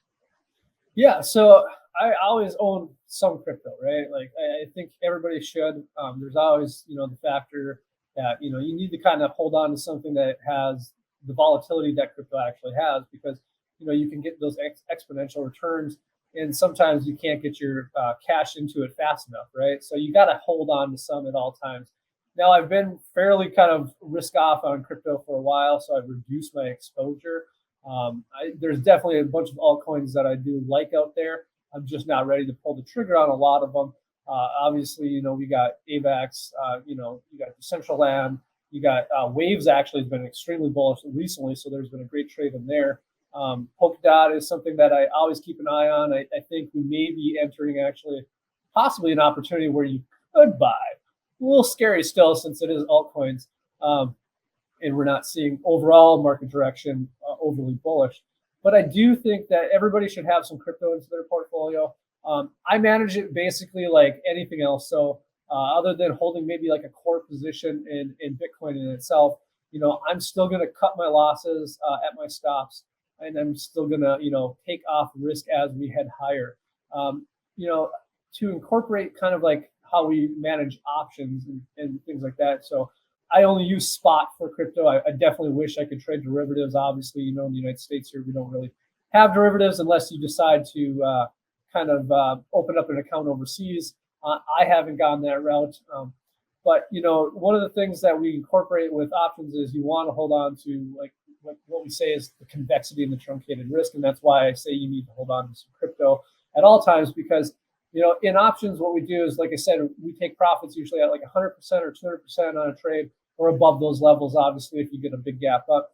Yeah, so I always own some crypto, right? Like I think everybody should. There's always, the factor that you need to kind of hold on to something that has the volatility that crypto actually has, because you can get those exponential returns, and sometimes you can't get your cash into it fast enough, right? So you got to hold on to some at all times. Now I've been fairly kind of risk off on crypto for a while, so I've reduced my exposure. There's definitely a bunch of altcoins that I do like out there. I'm just not ready to pull the trigger on a lot of them. Obviously, we got AVAX, you got Decentraland, you got Waves actually has been extremely bullish recently, so there's been a great trade in there. Polkadot is something that I always keep an eye on. I think we may be entering actually possibly an opportunity where you could buy. A little scary still since it is altcoins. And we're not seeing overall market direction overly bullish. But I do think that everybody should have some crypto into their portfolio. I manage it basically like anything else. So other than holding maybe like a core position in Bitcoin in itself, I'm still going to cut my losses at my stops, and I'm still going to, take off risk as we head higher. You know, to incorporate kind of like how we manage options and things like that. So I only use spot for crypto. I definitely wish I could trade derivatives. Obviously, in the United States here, we don't really have derivatives unless you decide to kind of open up an account overseas. I haven't gone that route. But one of the things that we incorporate with options is you want to hold on to like what we say is the convexity and the truncated risk, and that's why I say you need to hold on to some crypto at all times, because in options, what we do is, like I said, we take profits usually at like 100% or 200% on a trade or above those levels. Obviously, if you get a big gap up,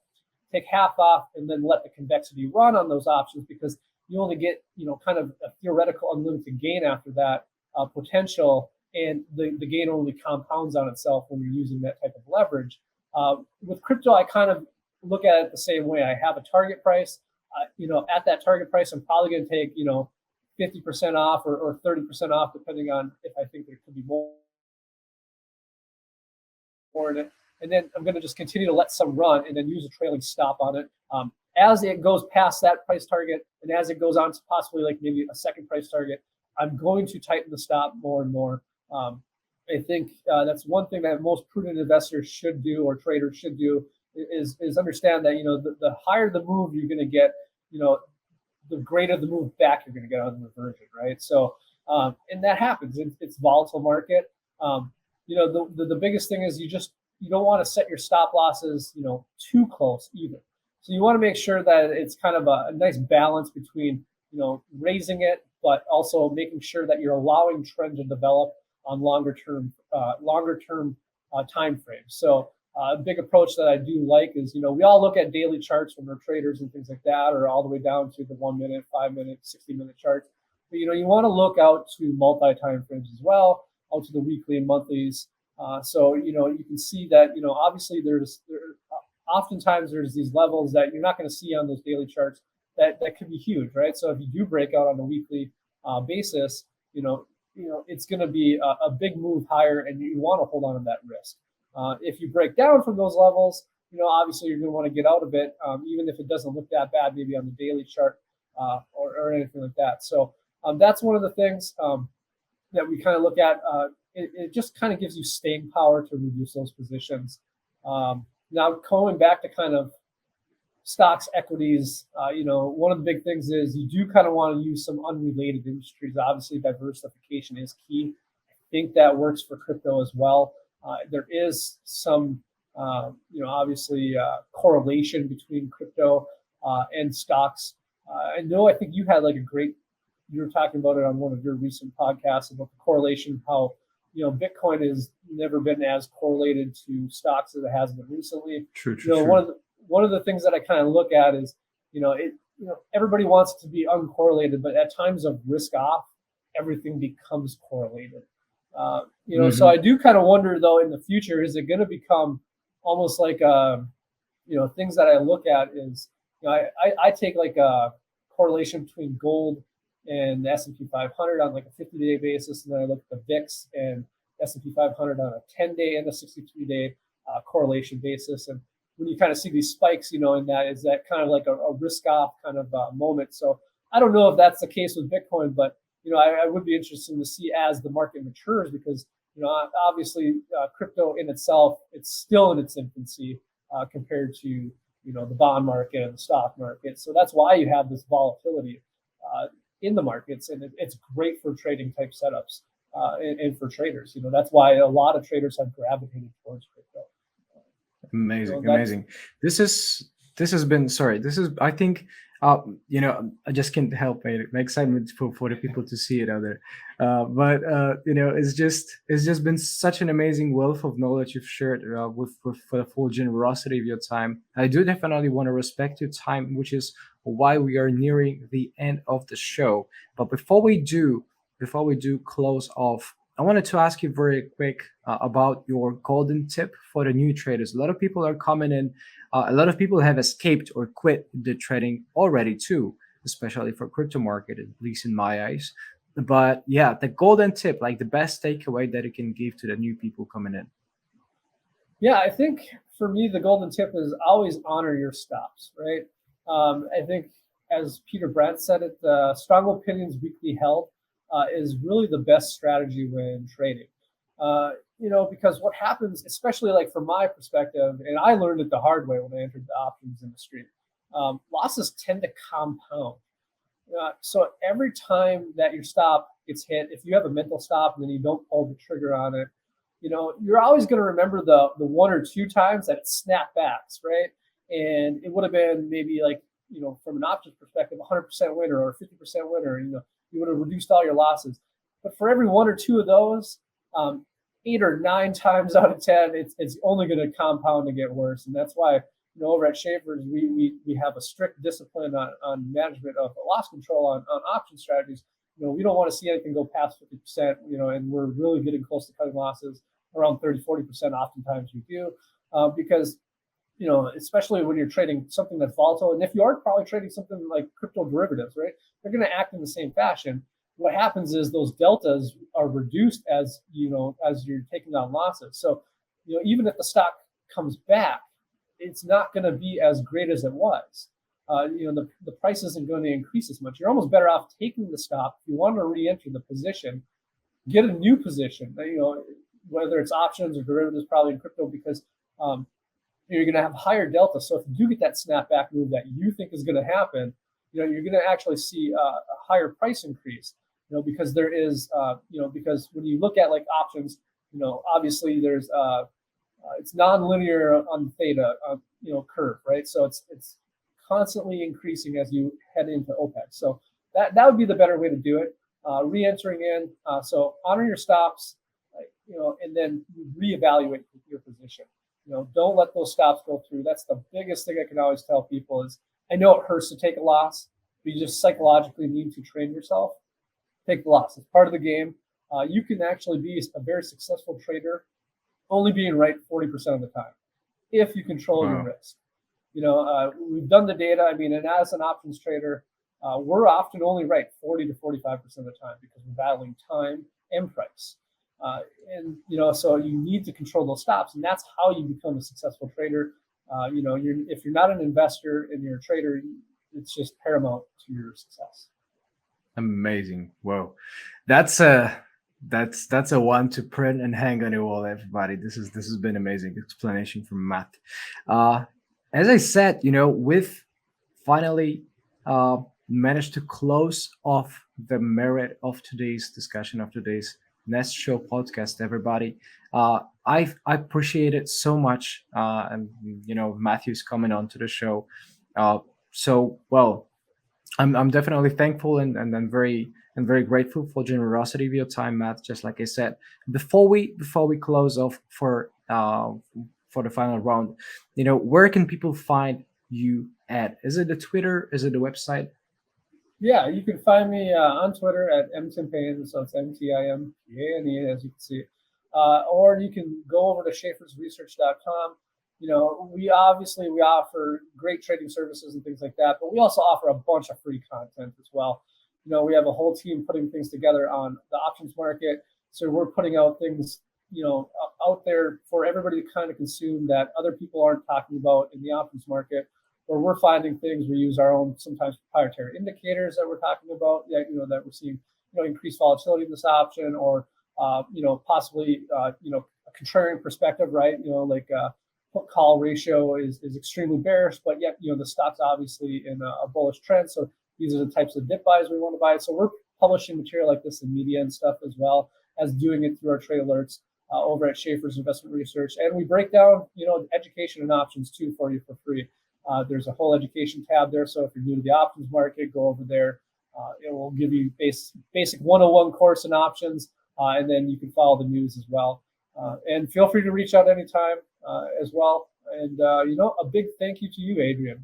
take half off and then let the convexity run on those options, because you only get kind of a theoretical unlimited gain after that potential, and the gain only compounds on itself when you're using that type of leverage. With crypto, I kind of look at it the same way. I have a target price. At that target price, I'm probably going to take 50% off or 30% off, depending on if I think there could be more in it. And then I'm going to just continue to let some run and then use a trailing stop on it. As it goes past that price target, and as it goes on to possibly like maybe a second price target, I'm going to tighten the stop more and more. I think that's one thing that most prudent investors should do, or traders should do, is understand that the higher the move you're going to get, the greater the move back you're going to get on the reversion, right? So, and that happens. It's volatile market. The biggest thing is you don't want to set your stop losses, too close either. So you want to make sure that it's kind of a nice balance between, raising it, but also making sure that you're allowing trend to develop on longer term time frames. So a big approach that I do like is, we all look at daily charts when we're traders and things like that, or all the way down to the 1 minute, 5 minute, 60-minute charts. But, you want to look out to multi-time frames as well, out to the weekly and monthlies. So, you can see that, obviously oftentimes there's these levels that you're not going to see on those daily charts that could be huge, right? So if you do break out on a weekly basis, it's going to be a big move higher, and you want to hold on to that risk. If you break down from those levels, obviously you're going to want to get out of it, even if it doesn't look that bad, maybe on the daily chart or anything like that. So that's one of the things that we kind of look at. It just kind of gives you staying power to reduce those positions. Now, going back to kind of stocks, equities, one of the big things is you do kind of want to use some unrelated industries. Obviously, diversification is key. I think that works for crypto as well. There is some, obviously correlation between crypto and stocks. I think you had like you were talking about it on one of your recent podcasts about the correlation, how, Bitcoin has never been as correlated to stocks as it has been recently. True, true. One of the things that I kind of look at is, everybody wants to be uncorrelated, but at times of risk off, everything becomes correlated. So I do kind of wonder, though, in the future, is it going to become almost like, things that I look at is, I take like a correlation between gold and the S&P 500 on like a 50-day basis, and then I look at the VIX and S&P 500 on a 10-day and a 63-day correlation basis. And when you kind of see these spikes, in that, is that kind of like a risk-off kind of moment. So I don't know if that's the case with Bitcoin, but I would be interested to see as the market matures because obviously crypto in itself, it's still in its infancy compared to the bond market and the stock market. So that's why you have this volatility in the markets, and it's great for trading type setups and for traders. That's why a lot of traders have gravitated towards crypto. Amazing, That's amazing. This has been sorry. This is I think I just can't help it. My excitement for the people to see it out there. But it's just been such an amazing wealth of knowledge you've shared with for the full generosity of your time. I do definitely want to respect your time, which is why we are nearing the end of the show. But before we do close off, I wanted to ask you very quick about your golden tip for the new traders. A lot of people are coming in. A lot of people have escaped or quit the trading already too, especially for crypto market, at least in my eyes. But yeah, the golden tip, like the best takeaway that it can give to the new people coming in. Yeah, I think for me, the golden tip is always honor your stops, right? I think, as Peter Brandt said it, strong opinions weakly held is really the best strategy when trading. Because what happens, especially like from my perspective, and I learned it the hard way when I entered the options industry, losses tend to compound. So every time that your stop gets hit, if you have a mental stop and then you don't pull the trigger on it, you're always going to remember the one or two times that it snapped backs, right? And it would have been maybe like, from an options perspective, 100% winner or 50% winner, you would have reduced all your losses. But for every one or two of those, 8 or 9 times out of 10, it's only going to compound and get worse. And that's why, over at Schaefer's, we have a strict discipline on management of loss control on option strategies. We don't want to see anything go past 50%, and we're really getting close to cutting losses around 30, 40%. Oftentimes we do, because, especially when you're trading something that's volatile. And if you are probably trading something like crypto derivatives, right, they're going to act in the same fashion. What happens is those deltas are reduced as you're taking on losses. So, even if the stock comes back, it's not going to be as great as it was. The price isn't going to increase as much. You're almost better off taking the stop. If you want to re-enter the position, get a new position. Whether it's options or derivatives, probably in crypto, because you're going to have higher delta. So if you do get that snapback move that you think is going to happen, you're going to actually see a higher price increase. Because there is, because when you look at like options, obviously there's it's nonlinear on the theta, curve, right? So it's constantly increasing as you head into OPEX. So that would be the better way to do it. Re-entering in, so honor your stops, and then reevaluate your position. Don't let those stops go through. That's the biggest thing I can always tell people is, I know it hurts to take a loss, but you just psychologically need to train yourself. Take the loss. It's part of the game. You can actually be a very successful trader only being right 40% of the time if you control your risk. We've done the data. I mean, and as an options trader, we're often only right 40 to 45% of the time because we're battling time and price. So you need to control those stops, and that's how you become a successful trader. If you're not an investor and you're a trader, it's just paramount to your success. Amazing. Whoa. That's a one to print and hang on your wall, everybody. This has been amazing explanation from Matt. As I said, we've finally managed to close off the merit of today's discussion, of today's Nest Show podcast, everybody. I appreciate it so much. And Matthew's coming on to the show. I'm definitely thankful and very grateful for generosity of your time, Matt. Just like I said, before we close off for the final round, where can people find you at? Is it the Twitter? Is it the website? Yeah, you can find me on Twitter at mtimpane, so it's MTIMPANE, as you can see. Or you can go over to schaefersresearch.com. We offer great trading services and things like that, but we also offer a bunch of free content as well. We have a whole team putting things together on the options market. So we're putting out things, out there for everybody to kind of consume that other people aren't talking about in the options market. where we're finding things. We use our own sometimes proprietary indicators that we're talking about, that we're seeing, increased volatility in this option, or possibly a contrarian perspective, right? Like put call ratio is extremely bearish, but yet the stock's obviously in a bullish trend. So these are the types of dip buys we want to buy. So we're publishing material like this in media and stuff, as well as doing it through our trade alerts over at Schaefer's Investment Research. And we break down, education and options too for you for free. There's a whole education tab there. So if you're new to the options market, go over there. It will give you basic 101 course in options, and then you can follow the news as well. And feel free to reach out anytime as well. And, a big thank you to you, Adrian.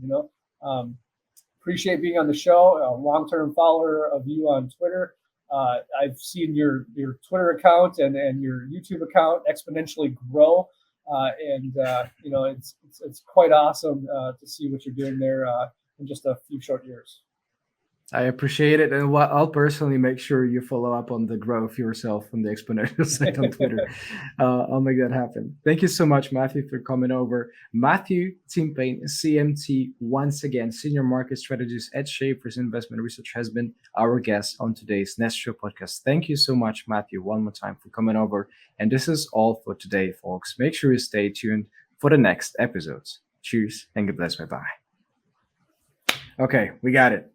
Appreciate being on the show. A long-term follower of you on Twitter. I've seen your Twitter account and your YouTube account exponentially grow. It's quite awesome to see what you're doing there in just a few short years. I appreciate it, and I'll personally make sure you follow up on the growth yourself on the exponential side on Twitter. I'll make that happen. Thank you so much, Matthew, for coming over. Matthew Timpane, CMT, once again, Senior Market Strategist at Schaefer's Investment Research, has been our guest on today's Nest Show podcast. Thank you so much, Matthew, one more time for coming over. And this is all for today, folks. Make sure you stay tuned for the next episodes. Cheers and God bless. Bye-bye. Okay, we got it.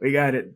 We got it.